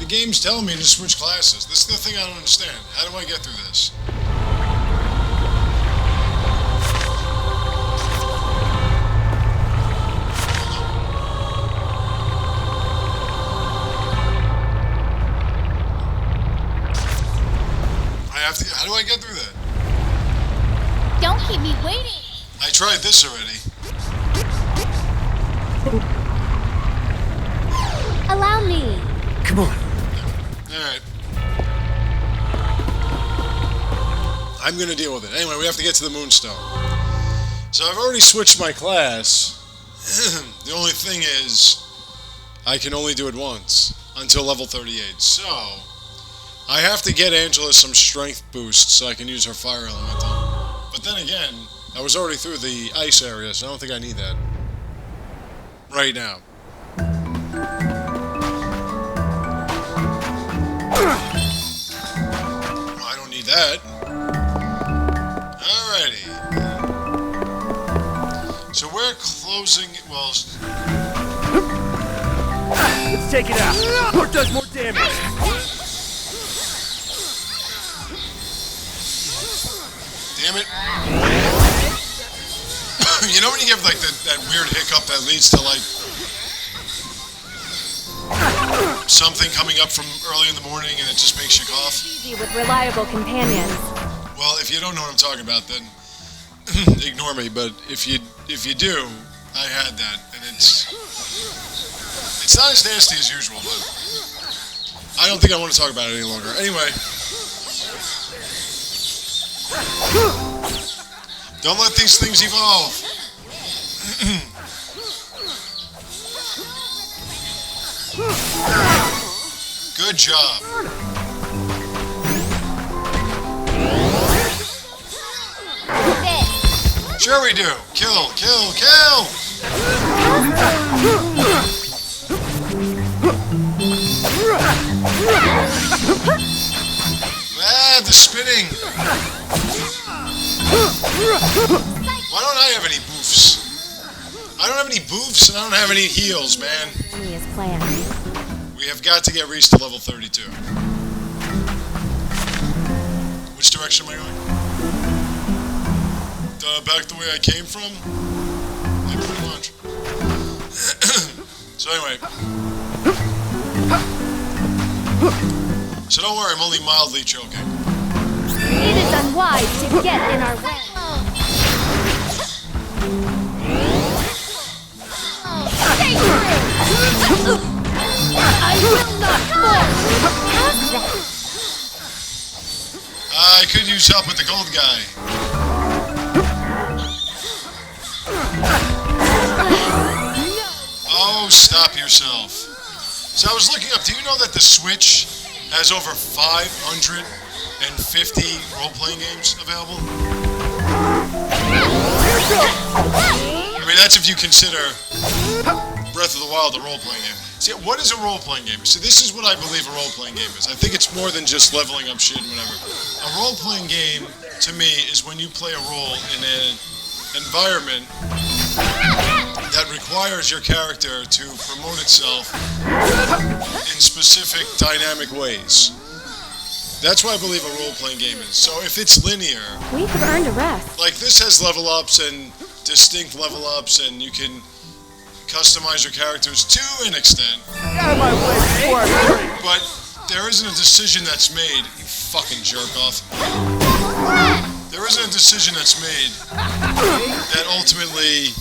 game's telling me to switch classes. This is the thing I don't understand. How do I get through this? How do I get through that? Don't keep me waiting. I tried this already. Allow me. Come on. Alright. I'm gonna deal with it. Anyway, we have to get to the Moonstone. So I've already switched my class. The only thing is, I can only do it once until level 38. So I have to get Angela some strength boost so I can use her fire elemental. But then again, I was already through the ice area, so I don't think I need that right now. I don't need that. Alrighty. So we're closing. Well, Let's take it out. More does more damage. damn it. You know when you get like that weird hiccup that leads to like something coming up from early in the morning and it just makes you cough? Easy with reliable companions. Well, if you don't know what I'm talking about, then ignore me. But if you do, I had that, and it's not as nasty as usual, but I don't think I want to talk about it any longer. Anyway, don't let these things evolve. Good job. Sure we do. Kill, kill, kill! Ah, the spinning. Why don't I have any boofs? I don't have any boofs and I don't have any heals, man. Is planned. We have got to get Reese to level 32. Which direction am I going? Back the way I came from? Yeah, pretty much. So anyway. So don't worry, I'm only mildly choking. It is unwise to get in our way. Stay through! I will not fall! How's that? I could use help with the gold guy. Oh, stop yourself. So I was looking up, do you know that the Switch has over 550 role-playing games available? I mean, that's if you consider Breath of the Wild a role-playing game. See, what is a role-playing game? See, this is what I believe a role-playing game is. I think it's more than just leveling up shit and whatever. A role-playing game, to me, is when you play a role in an environment that requires your character to promote itself in specific dynamic ways. That's what I believe a role-playing game is. So if it's linear, We have earned a rest. like this has level ups and distinct level ups, and you can customize your characters to an extent, Get out of my way before I break. but there isn't a decision that's made, you fucking jerk off. There isn't a decision that's made that ultimately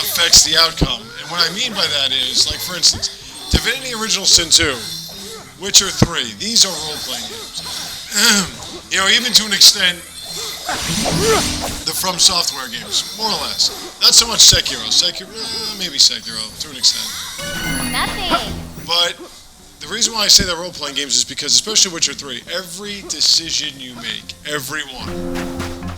affects the outcome. And what I mean by that is, like for instance, Divinity Original Sin 2, Witcher 3, these are role-playing games. You know, even to an extent, the From Software games, more or less. Not so much Sekiro. Maybe Sekiro, to an extent. Nothing. But the reason why I say they're role-playing games is because, especially Witcher 3, every decision you make, every one,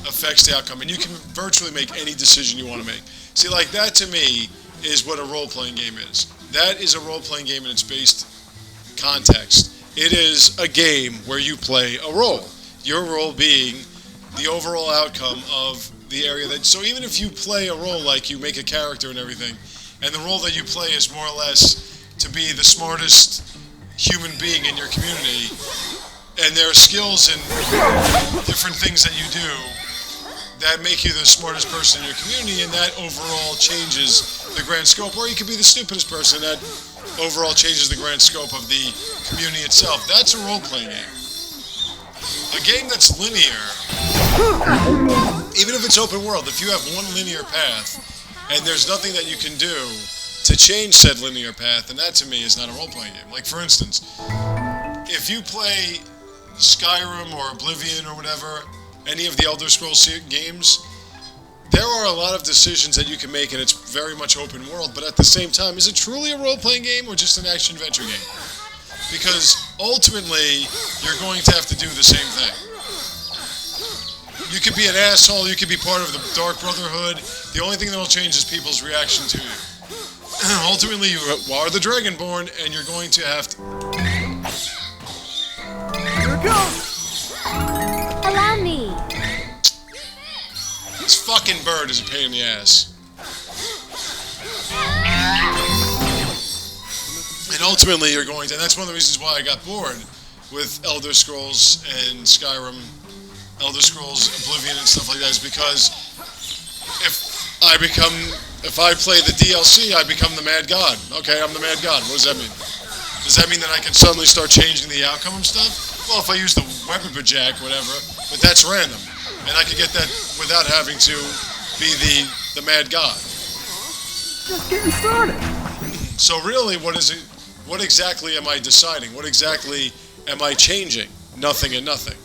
affects the outcome. And you can virtually make any decision you want to make. See, like that to me is what a role-playing game is. That is a role-playing game in its based context. It is a game where you play a role. Your role being the overall outcome of the area that... So even if you play a role, like you make a character and everything, and the role that you play is more or less to be the smartest human being in your community, and there are skills and different things that you do that make you the smartest person in your community, and that overall changes the grand scope. Or you could be the stupidest person, that overall changes the grand scope of the community itself. That's a role-playing game. A game that's linear, even if it's open world, if you have one linear path and there's nothing that you can do to change said linear path, then that to me is not a role-playing game. Like, for instance, if you play Skyrim or Oblivion or whatever, any of the Elder Scrolls games, there are a lot of decisions that you can make, and it's very much open world, but at the same time, is it truly a role-playing game or just an action-adventure game? Because ultimately, you're going to have to do the same thing. You could be an asshole, you could be part of the Dark Brotherhood, the only thing that will change is people's reaction to you. Ultimately, you are the Dragonborn, and you're going to have to... Here it goes! Allow me. This fucking bird is a pain in the ass. And ultimately, you're going to... And that's one of the reasons why I got bored with Elder Scrolls and Skyrim, Elder Scrolls, Oblivion, and stuff like that, is because if I play the DLC, I become the Mad God. Okay, I'm the Mad God. What does that mean? Does that mean that I can suddenly start changing the outcome of stuff? Well, if I use the weapon jack, whatever, but that's random. And I could get that without having to be the Mad God. Just getting started. So really, what is it? What exactly am I deciding? What exactly am I changing? Nothing and nothing.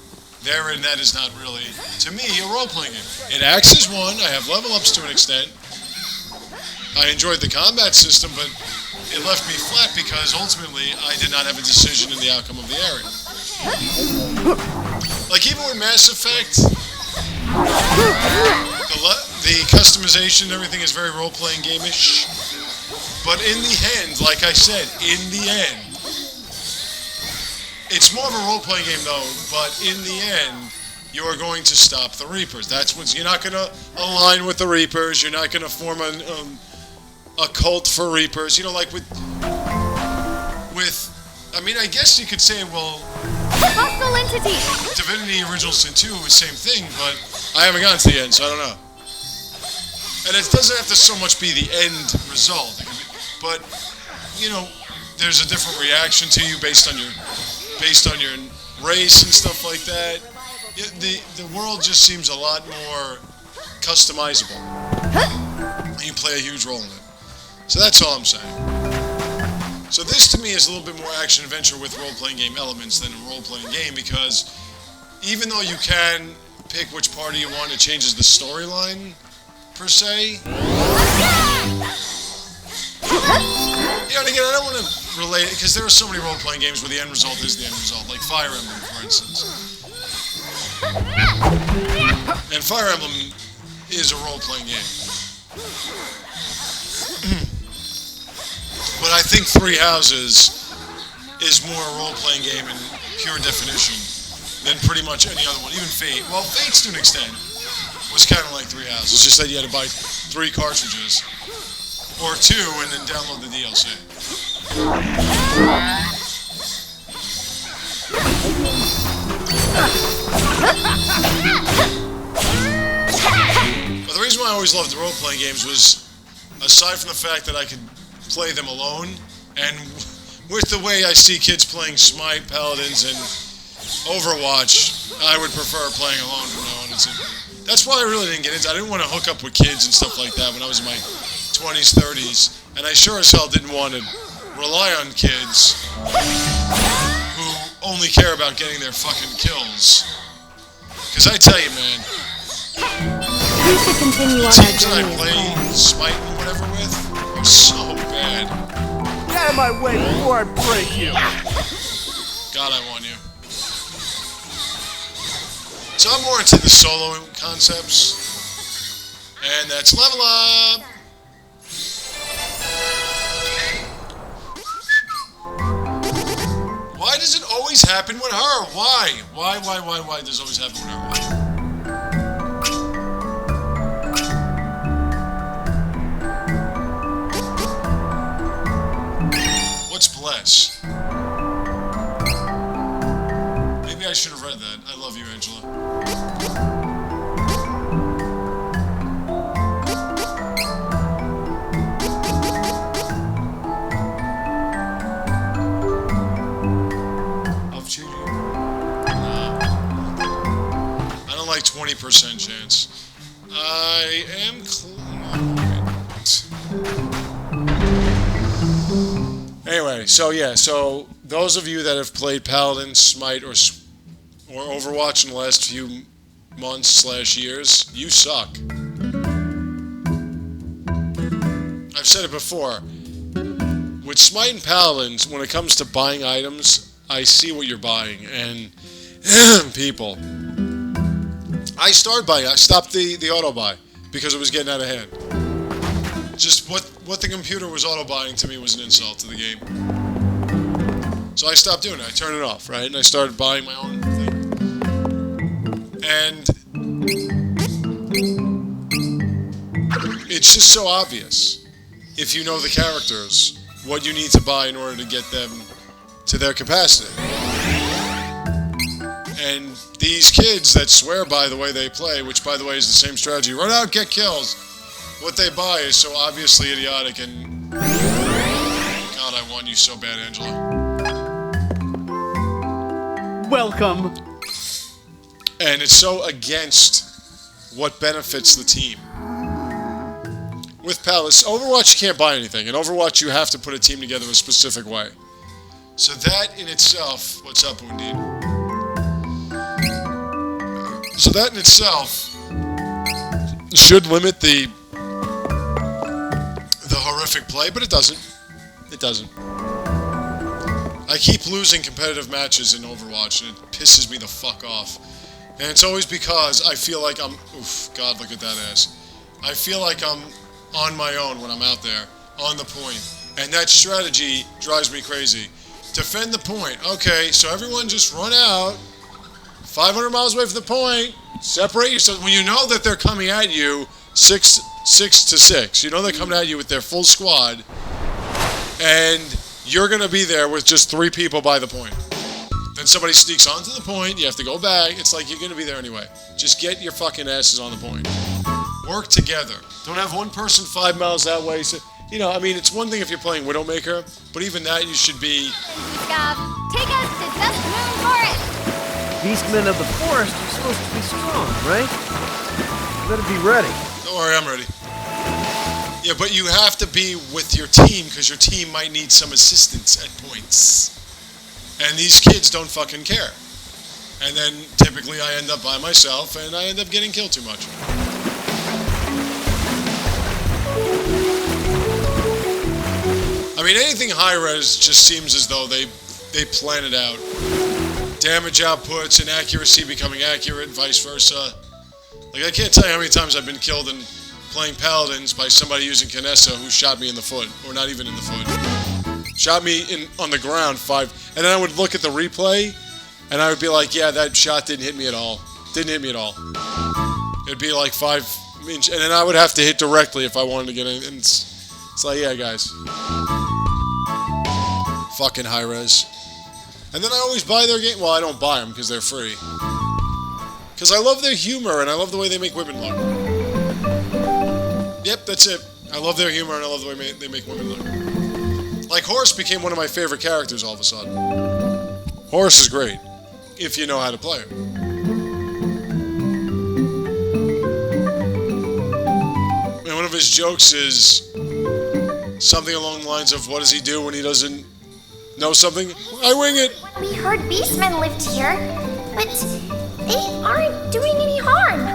Therein, that is not really, to me, a role-playing game. It acts as one. I have level-ups to an extent. I enjoyed the combat system, but it left me flat because ultimately I did not have a decision in the outcome of the area. Like even with Mass Effect, the customization and everything is very role-playing game-ish. But in the end, like I said, in the end, it's more of a role-playing game though, but in the end, you are going to stop the Reapers. That's what you're not going to align with the Reapers. You're not going to form a cult for Reapers. You know, like with, I mean, I guess you could say, well, Hostile entity. Divinity Original Sin 2 is the same thing, but I haven't gotten to the end, so I don't know. And it doesn't have to so much be the end result, but you know, there's a different reaction to you based on your race and stuff like that. The world just seems a lot more customizable. And you play a huge role in it. So that's all I'm saying. So this to me is a little bit more action-adventure with role-playing game elements than a role-playing game, because even though you can pick which party you want, it changes the storyline, per se. Yeah, and again, I don't want to relate it, because there are so many role-playing games where the end result is the end result, like Fire Emblem, for instance. And Fire Emblem is a role-playing game. But I think Three Houses is more a role-playing game in pure definition than pretty much any other one. Even Fate. Well, Fate's to an extent was kind of like Three Houses. It's just that you had to buy 3 cartridges. Or 2 and then download the DLC. But the reason why I always loved the role-playing games was, aside from the fact that I could play them alone, and with the way I see kids playing Smite, Paladins, and Overwatch, I would prefer playing alone from now on. That's why I really didn't get into it. I didn't want to hook up with kids and stuff like that when I was in my 20s, 30s, and I sure as hell didn't want to rely on kids who only care about getting their fucking kills. Because I tell you, man, We should continue the on our teams that I journey as play planned. Smite and whatever with are so bad. Get out of my way before I break you! God, I want you. So I'm more into the solo concepts, and that's Level Up! Why does it always happen with her? Why? Why does it always happen with her? Why? What's bless? Maybe I should have read that. I love you, Angela. Of cheating? No. I don't like 20% chance. I am Anyway, so yeah, so those of you that have played Paladin, Smite, or Overwatch in the last few months / years, you suck. I've said it before. With Smite and Paladins, when it comes to buying items, I see what you're buying, and people. I stopped the auto buy because it was getting out of hand. Just what the computer was auto buying to me was an insult to the game. So I stopped doing it. I turned it off, right? And I started buying my own thing. And it's just so obvious, if you know the characters, what you need to buy in order to get them to their capacity. And these kids that swear by the way they play, which by the way is the same strategy, run out, get kills. What they buy is so obviously idiotic, and God, I want you so bad, Angela. Welcome. And it's so against what benefits the team. With Palace, Overwatch you can't buy anything. In Overwatch you have to put a team together in a specific way. So that in itself, what's up, Wounded? So that in itself should limit the horrific play, but it doesn't. It doesn't. I keep losing competitive matches in Overwatch, and it pisses me the fuck off. And it's always because I feel like I'm... Oof, God, look at that ass. I feel like I'm on my own when I'm out there, on the point. And that strategy drives me crazy. Defend the point. Okay, so everyone just run out, 500 miles away from the point, separate yourself. When you know that they're coming at you 6 to 6, you know they're coming at you with their full squad, and you're going to be there with just 3 people by the point. Then somebody sneaks onto the point, you have to go back. It's like you're going to be there anyway. Just get your fucking asses on the point. Work together. Don't have one person 5 miles that way. So, you know, I mean, it's one thing if you're playing Widowmaker, but even that you should be... Take us to Dust Moon Forest! Beastmen of the forest are supposed to be strong, right? You better be ready. Don't worry, I'm ready. Yeah, but you have to be with your team, because your team might need some assistance at points. And these kids don't fucking care. And then, typically, I end up by myself, and I end up getting killed too much. I mean, anything high-res just seems as though they plan it out. Damage outputs and accuracy becoming accurate, vice versa. Like, I can't tell you how many times I've been killed in playing Paladins by somebody using Kinessa who shot me in the foot, or not even in the foot. Shot me on the ground 5, and then I would look at the replay, and I would be like, yeah, that shot didn't hit me at all. Didn't hit me at all. It'd be like 5 inch, and then I would have to hit directly if I wanted to get in. And it's like, yeah, guys. Fucking high res. And then I always buy their game. Well, I don't buy them because they're free. Because I love their humor, and I love the way they make women look. Yep, that's it. I love their humor, and I love the way they make women look. Like, Horse became one of my favorite characters all of a sudden. Horse is great, if you know how to play him. And one of his jokes is something along the lines of, what does he do when he doesn't know something? I wing it! We heard Beastmen lived here, but they aren't doing any harm.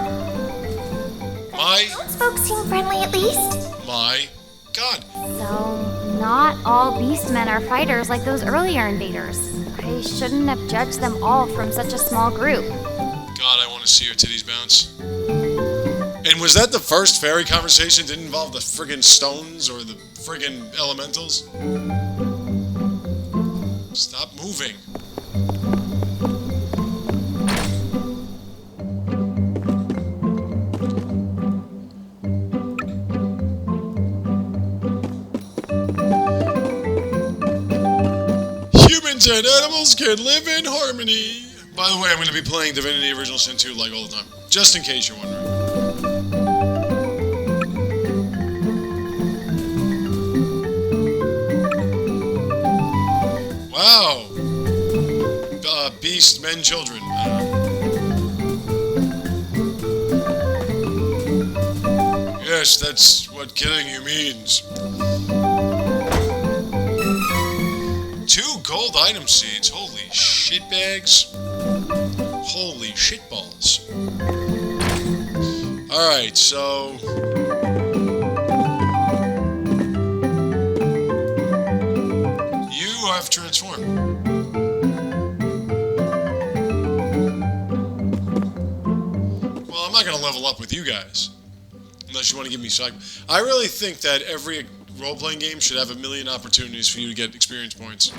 Those folks seem friendly at least. My God. So, not all Beastmen are fighters like those earlier invaders. I shouldn't have judged them all from such a small group. God, I want to see your titties bounce. And was that the first fairy conversation? Didn't involve the friggin' stones or the friggin' elementals? Stop moving. Humans and animals can live in harmony. By the way, I'm going to be playing Divinity Original Sin 2 like all the time, just in case you're wondering. Wow. Beastmen children. Yes, that's what killing you means. 2 gold item seeds. Holy shitbags. Holy shitballs. Alright, so... you have transformed. Well, I'm not going to level up with you guys. Unless you want to give me side. I really think that every role-playing game should have a million opportunities for you to get experience points.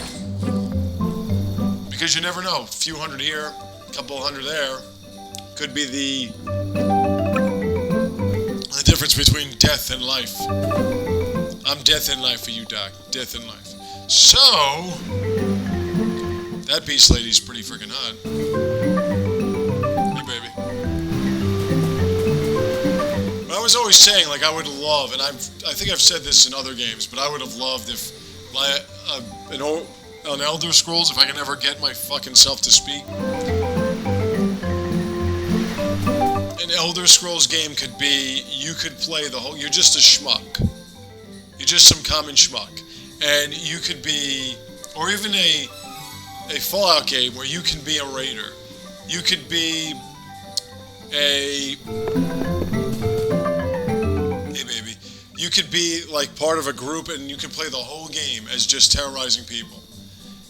Because you never know. A few hundred here, a couple hundred there. Could be the difference between death and life. I'm death in life for you, Doc. Death in life. So, that beast lady's pretty freaking hot. Hey, baby. I was always saying, like, I would love, and I think I've said this in other games, but I would have loved if an Elder Scrolls, if I can ever get my fucking self to speak, an Elder Scrolls game could be, you could play the whole, you're just a schmuck. You're just some common schmuck. And you could be, or even a Fallout game where you can be a raider. You could be a... you could be like part of a group and you can play the whole game as just terrorizing people.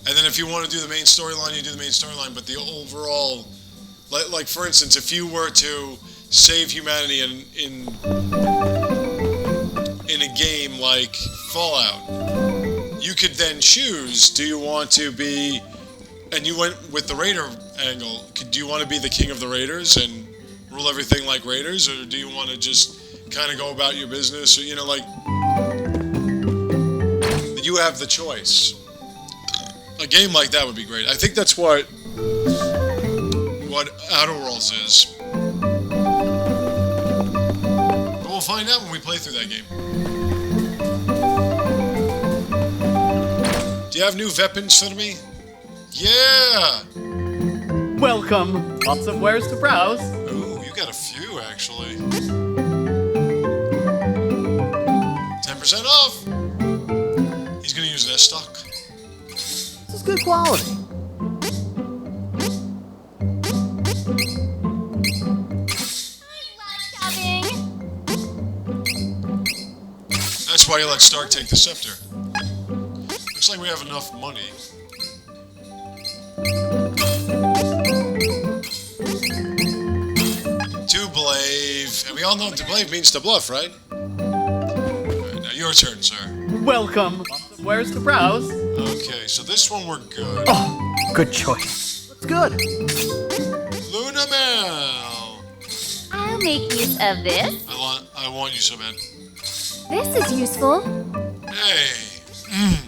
And then if you want to do the main storyline, you do the main storyline, but the overall, like for instance, if you were to save humanity in a game like Fallout, you could then choose, do you want to be, and you went with the raider angle, do you want to be the king of the raiders and rule everything like raiders, or do you want to just kind of go about your business, or, you know, like, you have the choice. A game like that would be great. I think that's what Outer Worlds is. But we'll find out when we play through that game. Do you have new weapons for me? Yeah! Welcome. Lots of wares to browse. Ooh, you got a few, actually. 10% off! He's gonna use that stock. This is good quality. That's why you let Stark take the scepter. Looks like we have enough money. To blave. And we all know to blave means to bluff, right? Alright, now your turn, sir. Welcome. Lots of wares to browse. Okay, so this one we're good. Oh, good choice. Looks good. Luna Mel. I'll make use of this. I want you so bad. This is useful. Hey,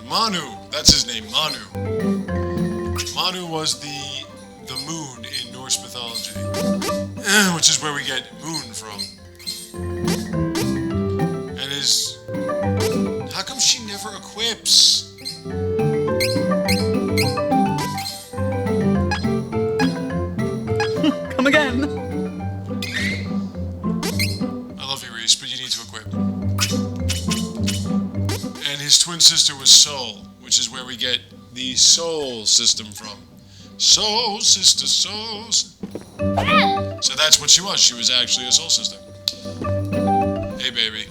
Manu. That's his name, Manu. Manu was the moon in Norse mythology, which is where we get moon from. And his... how come she never equips? Come again. I love you, Reese, but you need to equip. And his twin sister was Soul, which is where we get the Soul system from. Soul sister, souls. So that's what she was. She was actually a soul sister. Hey, baby.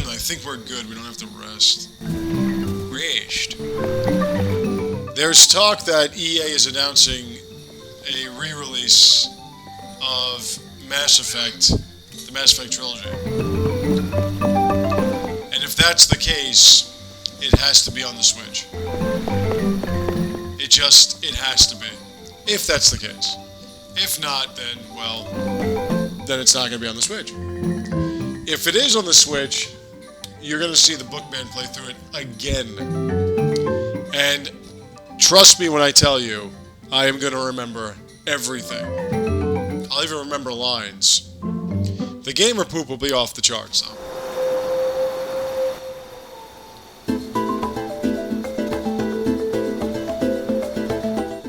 I think we're good. We don't have to rest. Rest. There's talk that EA is announcing a re-release of Mass Effect, the Mass Effect trilogy. And if that's the case, it has to be on the Switch. It has to be. If that's the case. If not, then, well, then it's not going to be on the Switch. If it is on the Switch, you're going to see the Bookman play through it again. And trust me when I tell you, I am going to remember everything. I'll even remember lines. The gamer poop will be off the charts, though.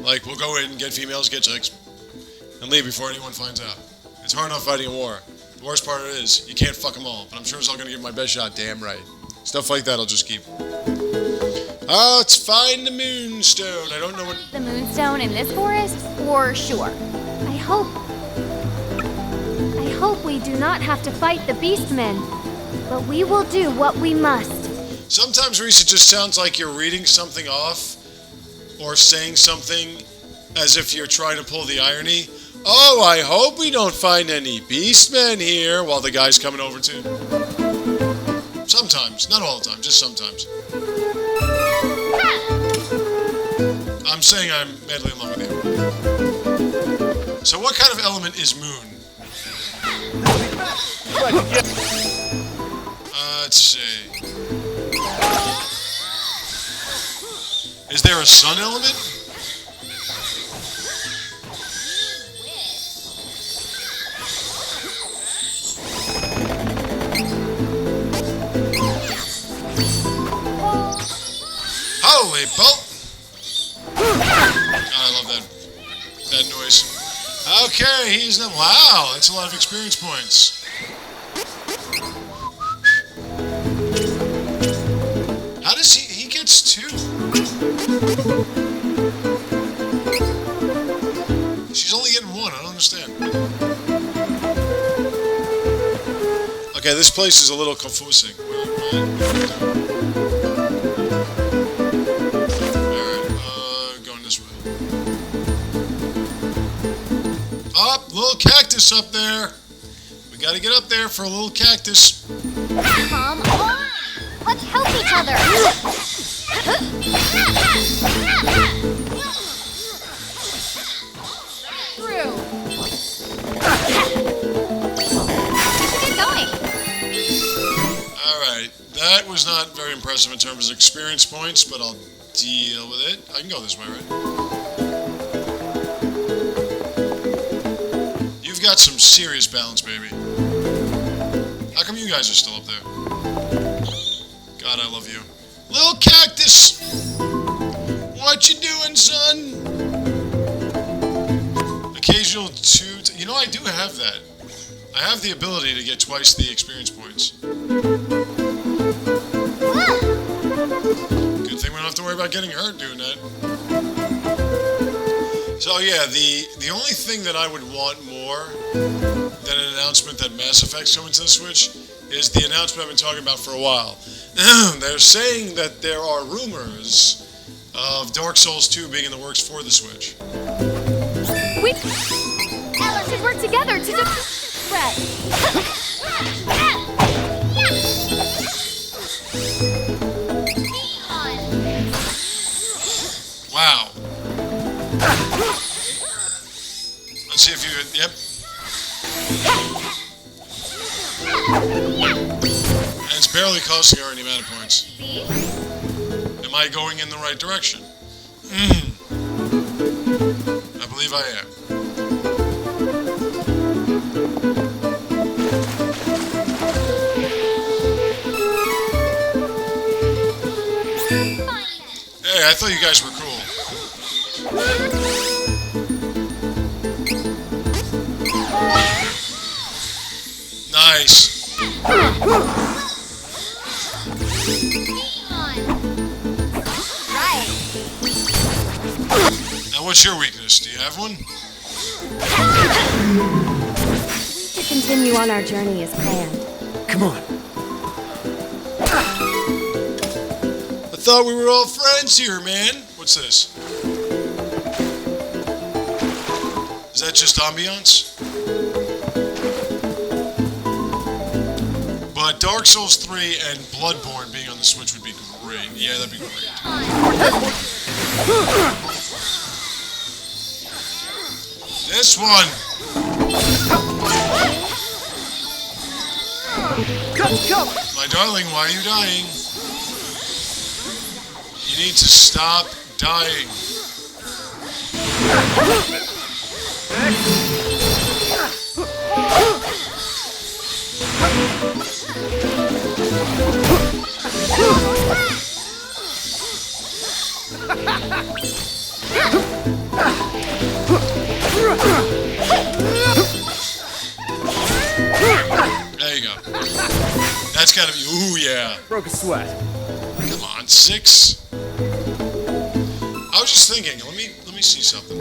Like, we'll go in, get females, get chicks, and leave before anyone finds out. It's hard enough fighting a war. The worst part of it is, you can't fuck them all, but I'm sure as I'm gonna give my best shot, damn right. Stuff like that I'll just keep. Oh, let's find the moonstone. I don't know what... The moonstone in this forest? For sure. I hope we do not have to fight the Beastmen, but we will do what we must. Sometimes, Reese, it just sounds like you're reading something off, or saying something as if you're trying to pull the irony. Oh, I hope we don't find any Beastmen here while the guy's coming over too. Sometimes, not all the time, just sometimes. I'm saying I'm madly in love with you. So what kind of element is moon? Let's see. Is there a sun element? Holy bolt! God, I love that noise. Okay, he's the... Wow, that's a lot of experience points. How does he gets 2? She's only getting 1, I don't understand. Okay, this place is a little confusing. Up, little cactus up there. We gotta get up there for a little cactus. Come on! Let's help each other! Through! Keep going! Alright, that was not very impressive in terms of experience points, but I'll deal with it. I can go this way, right? You've got some serious balance, baby. How come you guys are still up there? God, I love you. Little cactus! What you doing, son? Occasional 2... You know, I do have that. I have the ability to get twice the experience points. Good thing we don't have to worry about getting hurt doing that. So yeah, the only thing that I would want more than an announcement that Mass Effect's coming to the Switch is the announcement I've been talking about for a while. They're saying that there are rumors of Dark Souls 2 being in the works for the Switch. We should work together to defeat threat. Wow. Let's see if you... Yep. And it's barely costing her any mana points. Am I going in the right direction? I believe I am. Hey, I thought you guys were cool. Nice. Now, what's your weakness? Do you have one? To continue on our journey as planned. Come on. I thought we were all friends here, man. What's this? Is that just ambiance? But Dark Souls 3 and Bloodborne being on the Switch would be great. Yeah, that'd be great. This one! Come! My darling, why are you dying? You need to stop dying. There you go. That's gotta be. Ooh, yeah. Broke a sweat. Come on, 6. I was just thinking. Let me see something.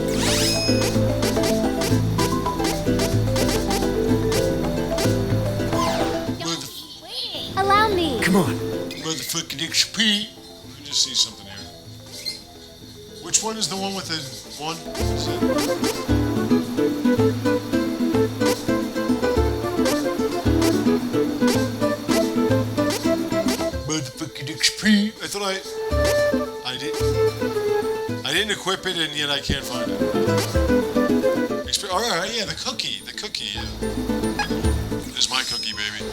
Allow me. Come on. Motherfucking XP. Let me just see something here. Which one is the one with the 1? Is it? Motherfucking XP. I thought I didn't equip it, and yet I can't find it. XP. All right, yeah, the cookie, yeah. There's my cookie, baby.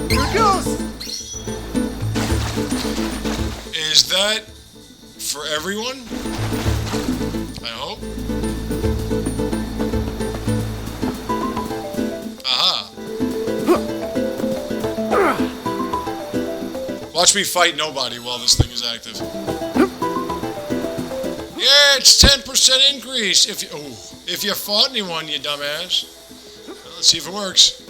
Here it goes! Is that for everyone? I hope. Aha. Watch me fight nobody while this thing is active. Yeah, it's 10% increase. If you fought anyone, you dumbass. Well, let's see if it works.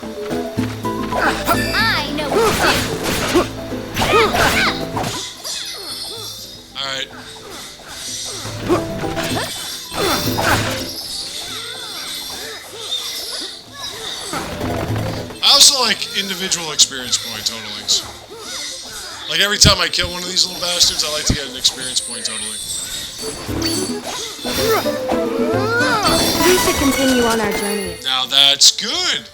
I know what to All right. I also like individual experience point totalings. Like every time I kill one of these little bastards, I like to get an experience point totaling. We should continue on our journey. Now that's good.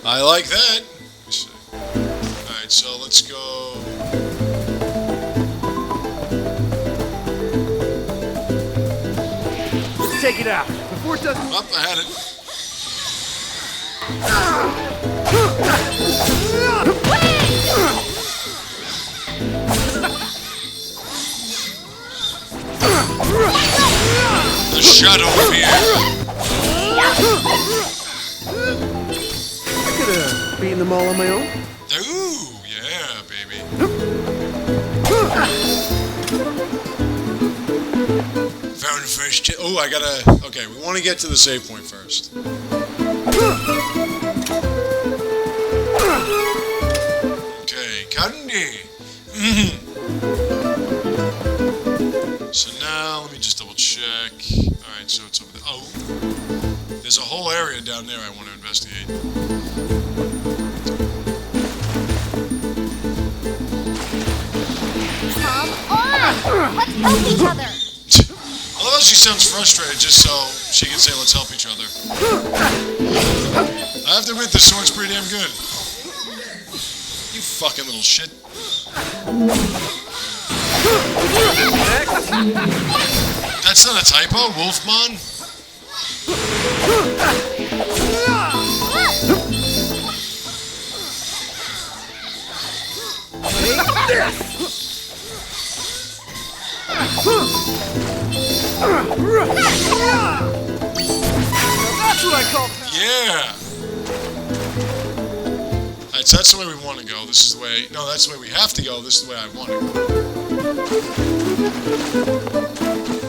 I like that. Let's see. Alright, so let's go. Let's take it out before it doesn't. Up, I had it. The shadowy. I could have beaten them all on my own. Ooh, yeah, baby. Found the first. Oh, I gotta. Okay, we want to get to the save point first. Okay, candy. So now let me just double check. All right, so it's over there. Oh, there's a whole area down there I want to investigate. Come on! Let's help each other! I love how she sounds frustrated just so she can say let's help each other. I have to admit, the sword's pretty damn good. You fucking little shit. That's not a typo, Wolfman? That's what I call. Yeah! Alright, so that's the way we want to go. This is the way... No, that's the way we have to go. This is the way I want to go.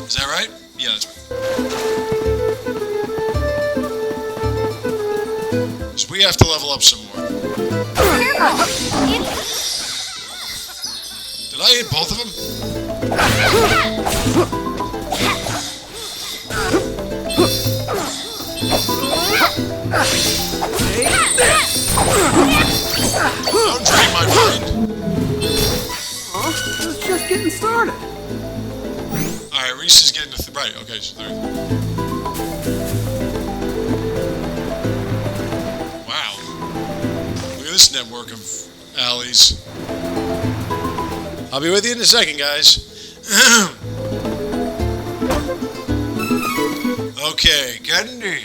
Is that right? Yeah, that's right. So we have to level up some more. Did I hit both of them? Don't drain my mind. It's just getting started. Alright, Reese is getting to... Right, okay, so there... Wow. Look at this network of alleys. I'll be with you in a second, guys. Okay, candy.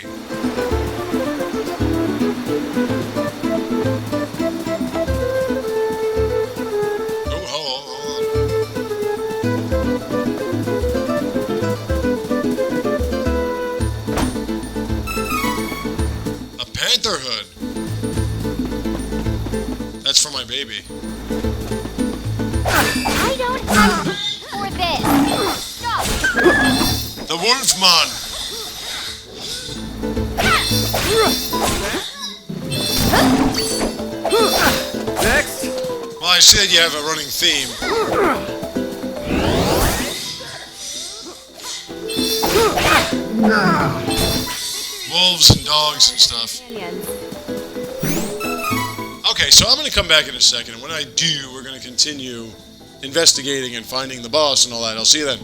Oh, hold on. A panther hood. That's for my baby. I don't have for this. Stop. The Wolfman. Next! Well, I said you have a running theme. Wolves and dogs and stuff. Okay, so I'm going to come back in a second, and when I do, we're going to continue investigating and finding the boss and all that. I'll see you then.